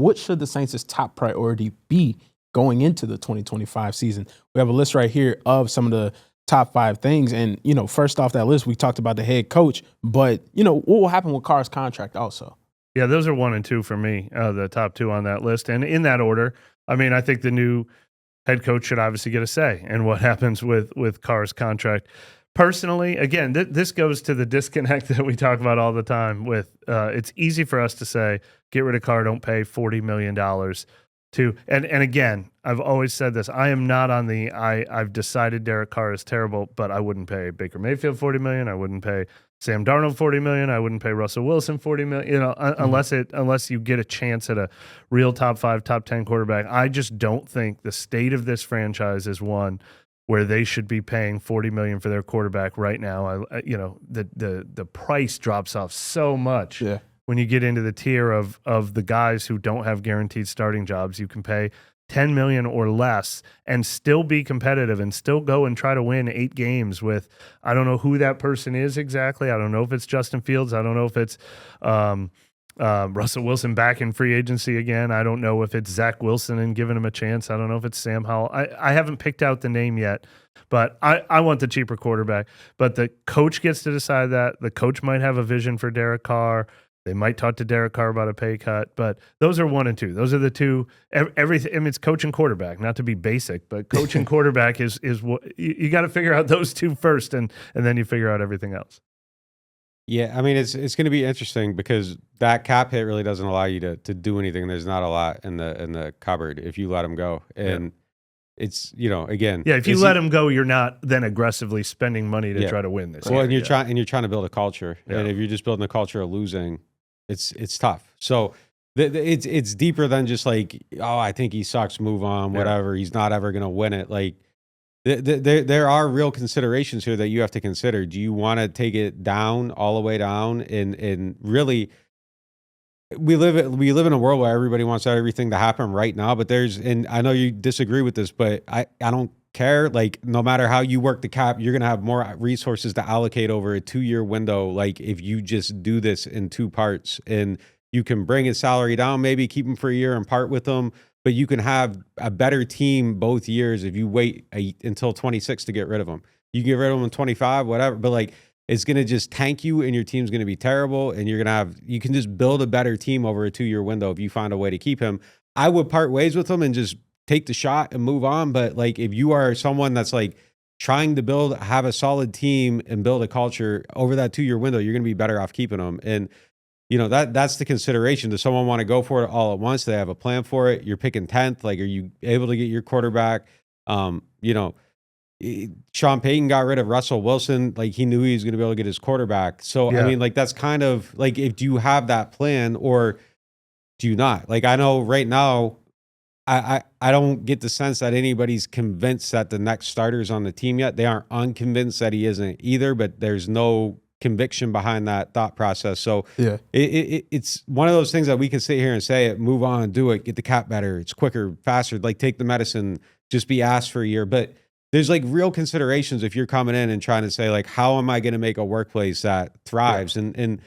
what should the Saints' top priority be going into the 2025 season? We have a list right here of some of the top 5 things. And, first off that list, we talked about the head coach, but, what will happen with Carr's contract also? Yeah, those are 1 and 2 for me, the top 2 on that list. And in that order, I mean, I think the new head coach should obviously get a say in what happens with Carr's contract. Personally, again, this goes to the disconnect that we talk about all the time with it's easy for us to say, get rid of Carr, don't pay $40 million to, and again, I've always said this, I am not on I've decided Derek Carr is terrible, but I wouldn't pay Baker Mayfield $40 million, I wouldn't pay Sam Darnold $40 million, I wouldn't pay Russell Wilson $40 million, unless you get a chance at a real top 5, top 10 quarterback. I just don't think the state of this franchise is one where they should be paying $40 million for their quarterback right now. The price drops off so much. Yeah. When you get into the tier of the guys who don't have guaranteed starting jobs, you can pay $10 million or less and still be competitive and still go and try to win 8 games with, I don't know who that person is exactly. I don't know if it's Justin Fields. I don't know if it's Russell Wilson back in free agency again. I don't know if it's Zach Wilson and giving him a chance. I don't know if it's Sam Howell. I haven't picked out the name yet, but I want the cheaper quarterback. But the coach gets to decide that. The coach might have a vision for Derek Carr. They might talk to Derek Carr about a pay cut, but those are 1 and 2. Those are the 2. Everything. I mean, it's coach and quarterback, not to be basic, but coach and quarterback is what you got to figure out those 2 first, and then you figure out everything else. Yeah, I mean, it's going to be interesting because that cap hit really doesn't allow you to do anything. There's not a lot in the cupboard if you let him go, and it's again. Yeah, if you let him go, you're not then aggressively spending money to try to win this. Well, and you're trying to build a culture, and if you're just building a culture of losing, it's tough. So it's deeper than just like, oh, I think he sucks, move on, whatever. He's not ever going to win it. Like there are real considerations here that you have to consider. Do you want to take it down, all the way down, and really? We live in a world where everybody wants everything to happen right now, but and I know you disagree with this, but I don't care. Like, no matter how you work the cap, you're going to have more resources to allocate over a 2-year window. Like, if you just do this in 2 parts, and you can bring his salary down, maybe keep him for a year and part with him, but you can have a better team both years if you wait until 26 to get rid of him. You can get rid of him in 25, whatever, but like, it's going to just tank you, and your team's going to be terrible, and you can just build a better team over a 2-year window if you find a way to keep him. I would part ways with him and just take the shot and move on. But like, if you are someone that's like trying to have a solid team and build a culture over that 2-year window, you're going to be better off keeping them. And that's the consideration. Does someone want to go for it all at once? Do they have a plan for it? You're picking 10th. Like, are you able to get your quarterback? Sean Payton got rid of Russell Wilson. Like, he knew he was going to be able to get his quarterback. So, I mean, like, that's kind of like, do you have that plan or do you not? Like, I know right now, I don't get the sense that anybody's convinced that the next starter's on the team yet. They aren't unconvinced that he isn't either, but there's no conviction behind that thought process. So it's one of those things that we can sit here and say it, move on, do it, get the cap better. It's quicker, faster, like take the medicine, just be asked for a year. But there's like real considerations if you're coming in and trying to say like, how am I going to make a workplace that thrives? And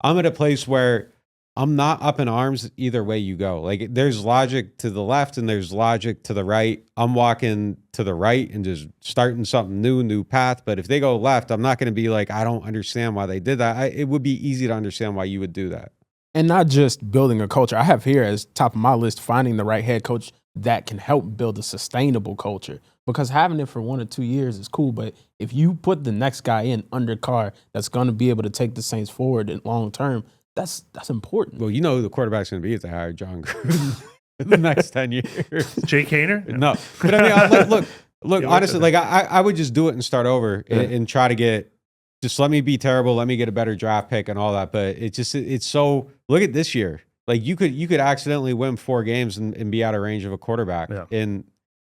I'm at a place where I'm not up in arms either way you go. Like, there's logic to the left and there's logic to the right. I'm walking to the right and just starting something new path. But if they go left, I'm not going to be like, I don't understand why they did that. It would be easy to understand why you would do that. And not just building a culture. I have here as top of my list, finding the right head coach that can help build a sustainable culture. Because having it for 1 or 2 years is cool, but if you put the next guy in under Carr that's going to be able to take the Saints forward in long term, that's important. Well, you know who the quarterback's going to be if they hire John Gruden in the next 10 years. Jake Haener? No. But I mean, look, honestly, like I would just do it and start over and try to just let me be terrible, let me get a better draft pick and all that. But it's so, look at this year. Like, you could accidentally win 4 games and be out of range of a quarterback. Yeah. And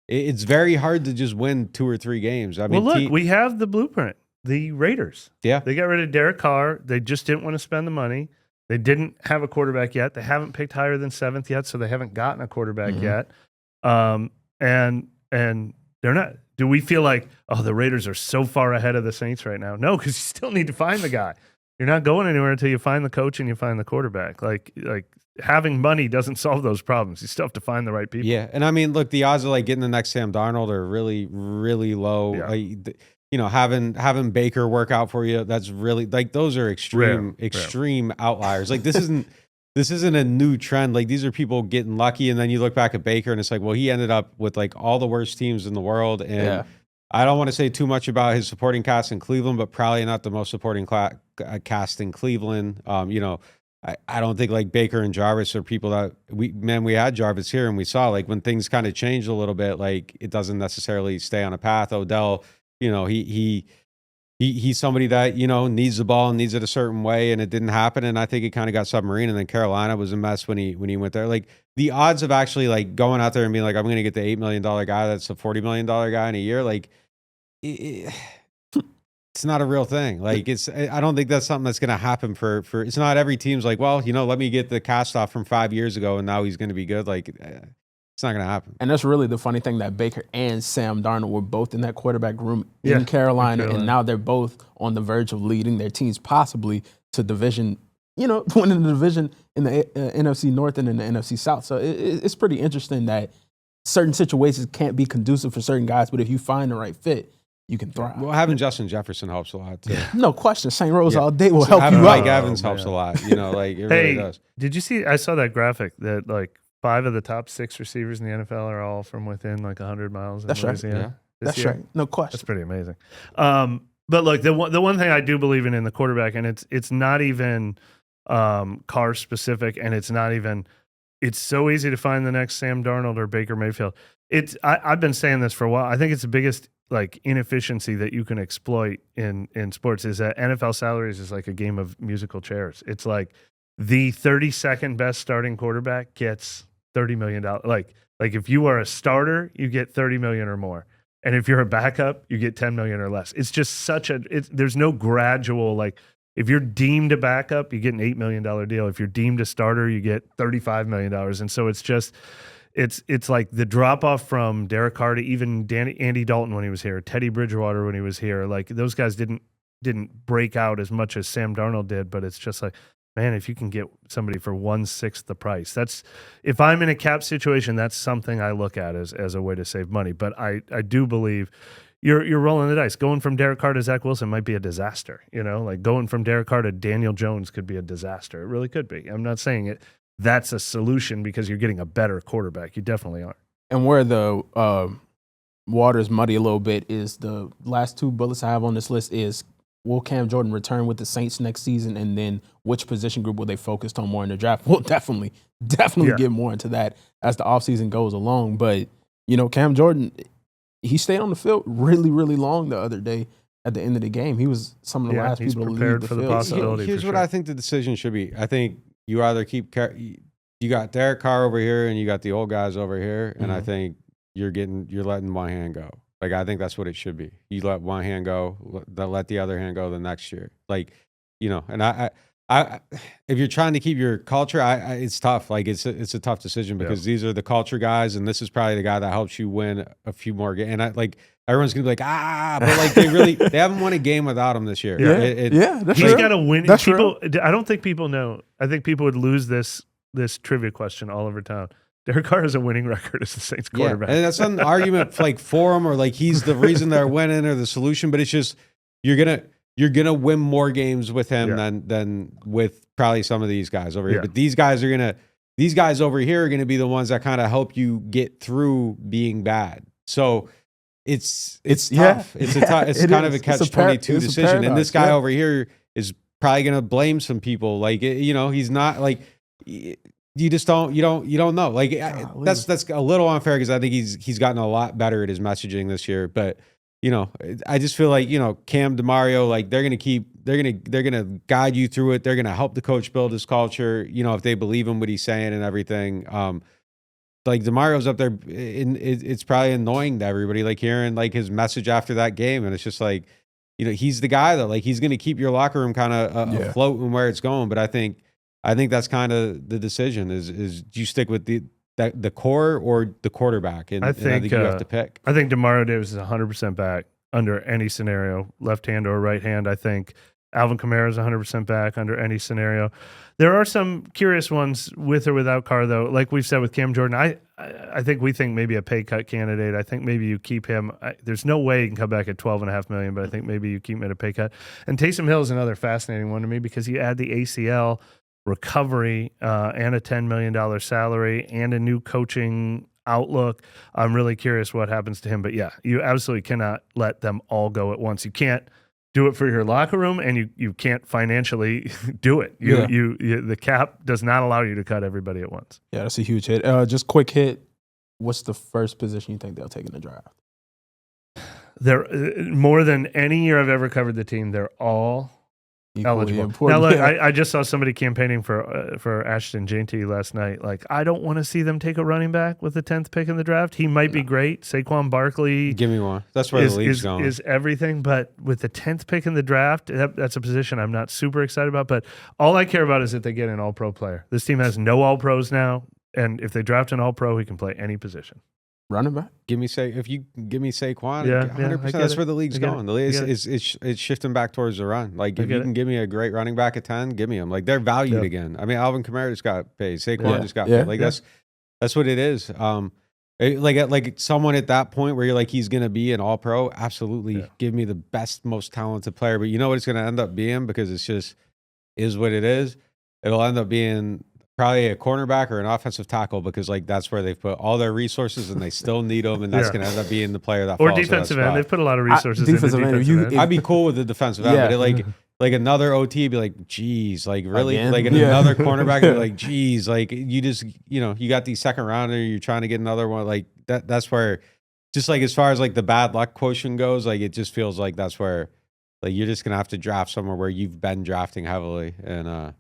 it's very hard to just win 2 or 3 games. I mean, look, we have the blueprint. The Raiders. Yeah. They got rid of Derek Carr. They just didn't want to spend the money. They didn't have a quarterback yet. They haven't picked higher than 7th yet, so they haven't gotten a quarterback yet. And they're not. Do we feel like, oh, the Raiders are so far ahead of the Saints right now? No, because you still need to find the guy. you're not going anywhere until you find the coach and you find the quarterback. Like having money doesn't solve those problems. You still have to find the right people. Yeah, and I mean, look, the odds of like getting the next Sam Darnold are really, really low. Yeah. Like, you know, having Baker work out for you, that's really like those are extreme outliers. Like this isn't a new trend. Like these are people getting lucky, and then you look back at Baker, and it's like, well, he ended up with like all the worst teams in the world, and I don't want to say too much about his supporting cast in Cleveland, but probably not the most supporting cast in Cleveland. You know, I don't think like Baker and Jarvis are people that we had Jarvis here and we saw like when things kind of changed a little bit, like it doesn't necessarily stay on a path. Odell, you know, he's somebody that, you know, needs the ball and needs it a certain way, and it didn't happen. And I think it kind of got submarine. And then Carolina was a mess when he went there. Like the odds of actually like going out there and being like, I'm going to get the $8 million guy that's a $40 million guy in a year, like it's not a real thing. Like I don't think that's something that's going to happen for, it's not every team's like, well, you know, let me get the cast off from 5 years ago and now he's going to be good. Like it's not going to happen. And that's really the funny thing, that Baker and Sam Darnold were both in that quarterback room in Carolina, and now they're both on the verge of leading their teams possibly to division, you know, winning the division in the NFC North and in the NFC South. So it's pretty interesting that certain situations can't be conducive for certain guys, but if you find the right fit, you can thrive. Well, having Justin Jefferson helps a lot too. No question. St. Rose all day will help you out. Mike Evans helps a lot. You know, like it really does. Did you see? I saw that graphic that like 5 of the top 6 receivers in the NFL are all from within like 100 miles. That's Louisiana. right. That's right. No question. That's pretty amazing. But like the one thing I do believe in the quarterback, and it's not even car specific, and it's not even. It's so easy to find the next Sam Darnold or Baker Mayfield. I've been saying this for a while. I think it's the biggest like inefficiency that you can exploit in sports is that NFL salaries is like a game of musical chairs. It's like the 32nd best starting quarterback gets $30 million. Like if you are a starter, you get $30 million or more. And if you're a backup, you get $10 million or less. It's just there's no gradual, like if you're deemed a backup, you get an $8 million deal. If you're deemed a starter, you get $35 million. And so it's just, it's like the drop off from Derek Carr to even Andy Dalton when he was here, Teddy Bridgewater when he was here. Like those guys didn't break out as much as Sam Darnold did, but it's just like, man, if you can get somebody for 1/6 the price, that's, if I'm in a cap situation, that's something I look at as a way to save money. But I do believe you're rolling the dice. Going from Derek Carr to Zach Wilson might be a disaster. You know, like going from Derek Carr to Daniel Jones could be a disaster. It really could be. I'm not saying it. That's a solution because you're getting a better quarterback. You definitely are. And where the water's muddy a little bit is the last 2 bullets I have on this list is, will Cam Jordan return with the Saints next season? And then which position group will they focus on more in the draft? We'll definitely get more into that as the offseason goes along. But, you know, Cam Jordan, he stayed on the field really, really long the other day at the end of the game. He was some of the last people to leave the for the field. possibility. Here's what I think the decision should be. I think you either you got Derek Carr over here and you got the old guys over here, and I think you're letting one hand go. Like I think that's what it should be. You let one hand go, let the other hand go the next year. Like, you know, and I if you're trying to keep your culture, it's tough. Like it's a tough decision because these are the culture guys, and this is probably the guy that helps you win a few more games. And everyone's gonna be like, but like they haven't won a game without him this year. That's he's got to win. That's people, I don't think people know. I think people would lose this trivia question all over town. Derek Carr has a winning record as the Saints quarterback. And that's not an argument like for him or like he's the reason they're winning or the solution, but it's just you're gonna win more games with him than with probably some of these guys over here. But these guys over here are gonna be the ones that kind of help you get through being bad. So it's tough. It's kind of a catch-22 decision. And this guy over here is probably gonna blame some people. Like you know, he's not like. You just don't know. Like that's a little unfair because I think he's gotten a lot better at his messaging this year. But you know, I just feel like, you know, Cam, DeMario, like they're gonna guide you through it. They're gonna help the coach build his culture. You know, if they believe in what he's saying and everything. Like DeMario's up there, it's probably annoying to everybody. Like hearing like his message after that game, and it's just like, you know, he's the guy that like he's gonna keep your locker room kind of afloat and where it's going. But I think that's kind of the decision is do you stick with the core or the quarterback? And I think you have to pick. I think DeMario Davis is 100% back under any scenario, left hand or right hand. I think Alvin Kamara is 100% back under any scenario. There are some curious ones with or without Carr, though. Like we've said with Cam Jordan, I think we think maybe a pay cut candidate. I think maybe you keep him. There's no way he can come back at $12.5 million, but I think maybe you keep him at a pay cut. And Taysom Hill is another fascinating one to me because you add the ACL recovery and a $10 million salary and a new coaching outlook. I'm really curious what happens to him. But yeah, you absolutely cannot let them all go at once. You can't do it for your locker room, and you can't financially do it. You the cap does not allow you to cut everybody at once. Yeah, that's a huge hit. Just quick hit. What's the first position you think they'll take in the draft? They're more than any year I've ever covered the team. They're all eligible. Now, look, I just saw somebody campaigning for Ashton Jeanty last night. Like, I don't want to see them take a running back with the 10th pick in the draft. He might be great. Saquon Barkley. Give me one. That's where the league's going. Is everything. But with the 10th pick in the draft, that's a position I'm not super excited about. But all I care about is that they get an all-pro player. This team has no all-pros now. And if they draft an all-pro, he can play any position. Running back? If you give me Saquon, yeah, 100%. That's where the league's going. The league it's shifting back towards the run. Like if you can give me a great running back at 10, give me him. Like they're valued again. I mean, Alvin Kamara just got paid. Saquon just got paid. Like that's what it is. Like someone at that point where you're like he's gonna be an all pro. Absolutely, give me the best, most talented player. But you know what it's gonna end up being because it's just is what it is. It'll end up being probably a cornerback or an offensive tackle because like that's where they've put all their resources and they still need them, and that's going to end up being the player that or falls defensive to that end. They've put a lot of resources in defensive end. I'd be cool with the defensive end, but like another OT be like, geez, like really, again? like another cornerback be like, geez, like you just you got these second rounder, you're trying to get another one like that. That's where just like as far as like the bad luck quotient goes, like it just feels like that's where like you're just gonna have to draft somewhere where you've been drafting heavily and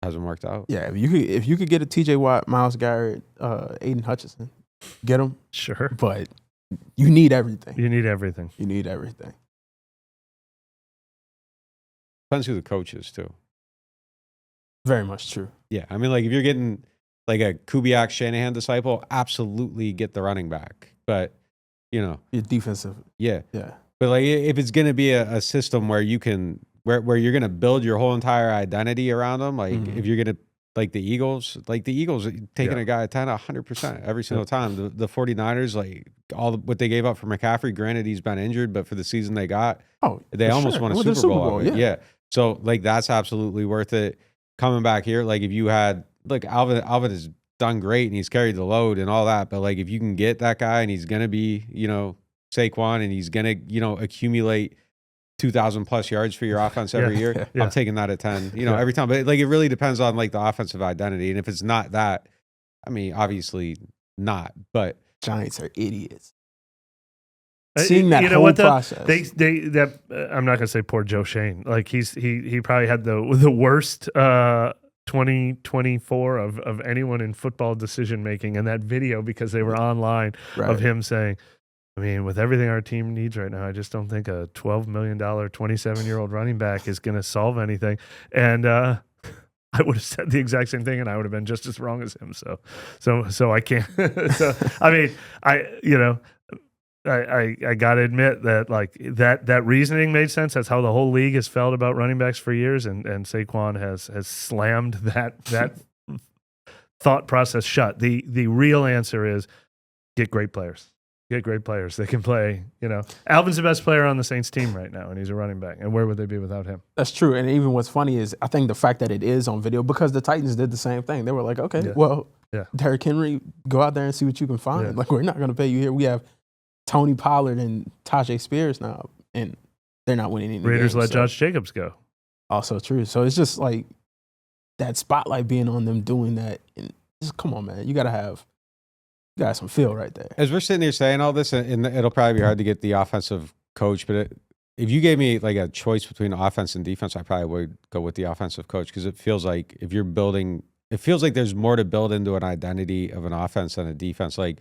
hasn't worked out. Yeah, if you could get a TJ Watt, Myles Garrett, Aiden Hutchinson, get them. Sure. But you need everything. You need everything. You need everything. Depends who the coach is too. Very much true. Yeah, I mean, like if you're getting like a Kubiak Shanahan disciple, absolutely get the running back. But your defensive. Yeah. Yeah. But like if it's going to be a system where you can where you're going to build your whole entire identity around them, like if you're going to like the Eagles taking a guy at 10 100% every single time. The 49ers, like what they gave up for McCaffrey, granted he's been injured, but for the season they got, they almost won a Super Bowl. Yeah. So like that's absolutely worth it. Coming back here, like if you had Alvin has done great and he's carried the load and all that, but like if you can get that guy and he's going to be, Saquon and he's going to, accumulate 2,000 plus yards for your offense every year. I'm taking that at 10, every time. But like, it really depends on like the offensive identity. And if it's not that, I mean, obviously not, but Giants are idiots. Seeing that whole process. I'm not going to say poor Joe Shane. Like he probably had the worst 2024 of anyone in football decision making in that video because they were online of him saying, I mean, with everything our team needs right now, I just don't think a $12 million 27-year-old running back is going to solve anything. And I would have said the exact same thing, and I would have been just as wrong as him. So I can't. So I mean, I got to admit that like that reasoning made sense. That's how the whole league has felt about running backs for years, and Saquon has slammed that thought process shut. The real answer is get great players. Get great players. They can play, Alvin's the best player on the Saints team right now, and he's a running back. And where would they be without him? That's true. And even what's funny is I think the fact that it is on video, because the Titans did the same thing. They were like, okay, Derrick Henry, go out there and see what you can find. Yeah. Like, we're not going to pay you here. We have Tony Pollard and Tajay Spears now, and they're not winning any Raiders games, let Josh Jacobs go. Also true. So it's just like that spotlight being on them doing that. And just come on, man. You got some feel right there. As we're sitting here saying all this, and it'll probably be hard to get the offensive coach, but if you gave me like a choice between offense and defense, I probably would go with the offensive coach because it feels like if you're building, it feels like there's more to build into an identity of an offense than a defense. Like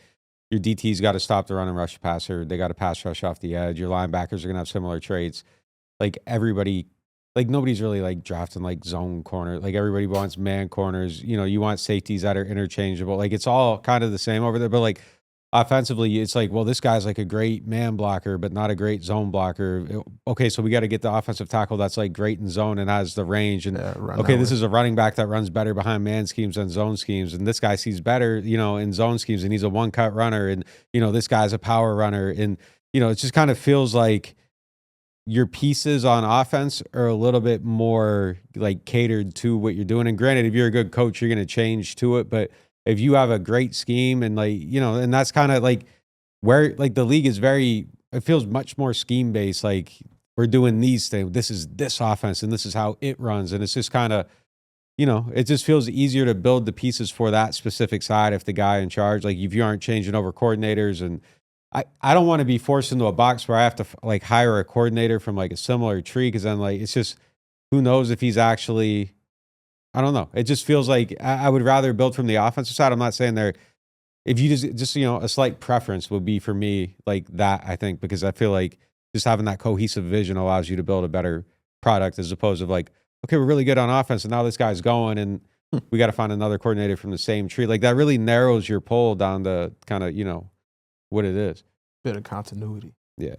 your DT's got to stop the run and rush passer. They got to pass rush off the edge. Your linebackers are going to have similar traits. Like everybody, like nobody's really like drafting like zone corner. Like everybody wants man corners. You want safeties that are interchangeable. Like it's all kind of the same over there. But like offensively, it's like, well, this guy's like a great man blocker, but not a great zone blocker. Okay, so we got to get the offensive tackle that's like great in zone and has the range. And okay, this is a running back that runs better behind man schemes than zone schemes. And this guy sees better, in zone schemes, and he's a one-cut runner. And, this guy's a power runner. And, it just kind of feels like your pieces on offense are a little bit more like catered to what you're doing. And granted, if you're a good coach, you're going to change to it. But if you have a great scheme and and that's kind of like where like the league is it feels much more scheme based. Like we're doing these things. This is this offense and this is how it runs. And it's just kind of, it just feels easier to build the pieces for that specific side if the guy in charge, like if you aren't changing over coordinators. And I don't want to be forced into a box where I have to like hire a coordinator from like a similar tree. Cause then like, it's just, who knows if he's actually, I don't know. It just feels like I would rather build from the offensive side. I'm not saying if you just a slight preference would be for me like that, I think, because I feel like just having that cohesive vision allows you to build a better product as opposed to like, okay, we're really good on offense and now this guy's going and we got to find another coordinator from the same tree. Like that really narrows your poll down to kind of, what it is. Bit of continuity. Yeah.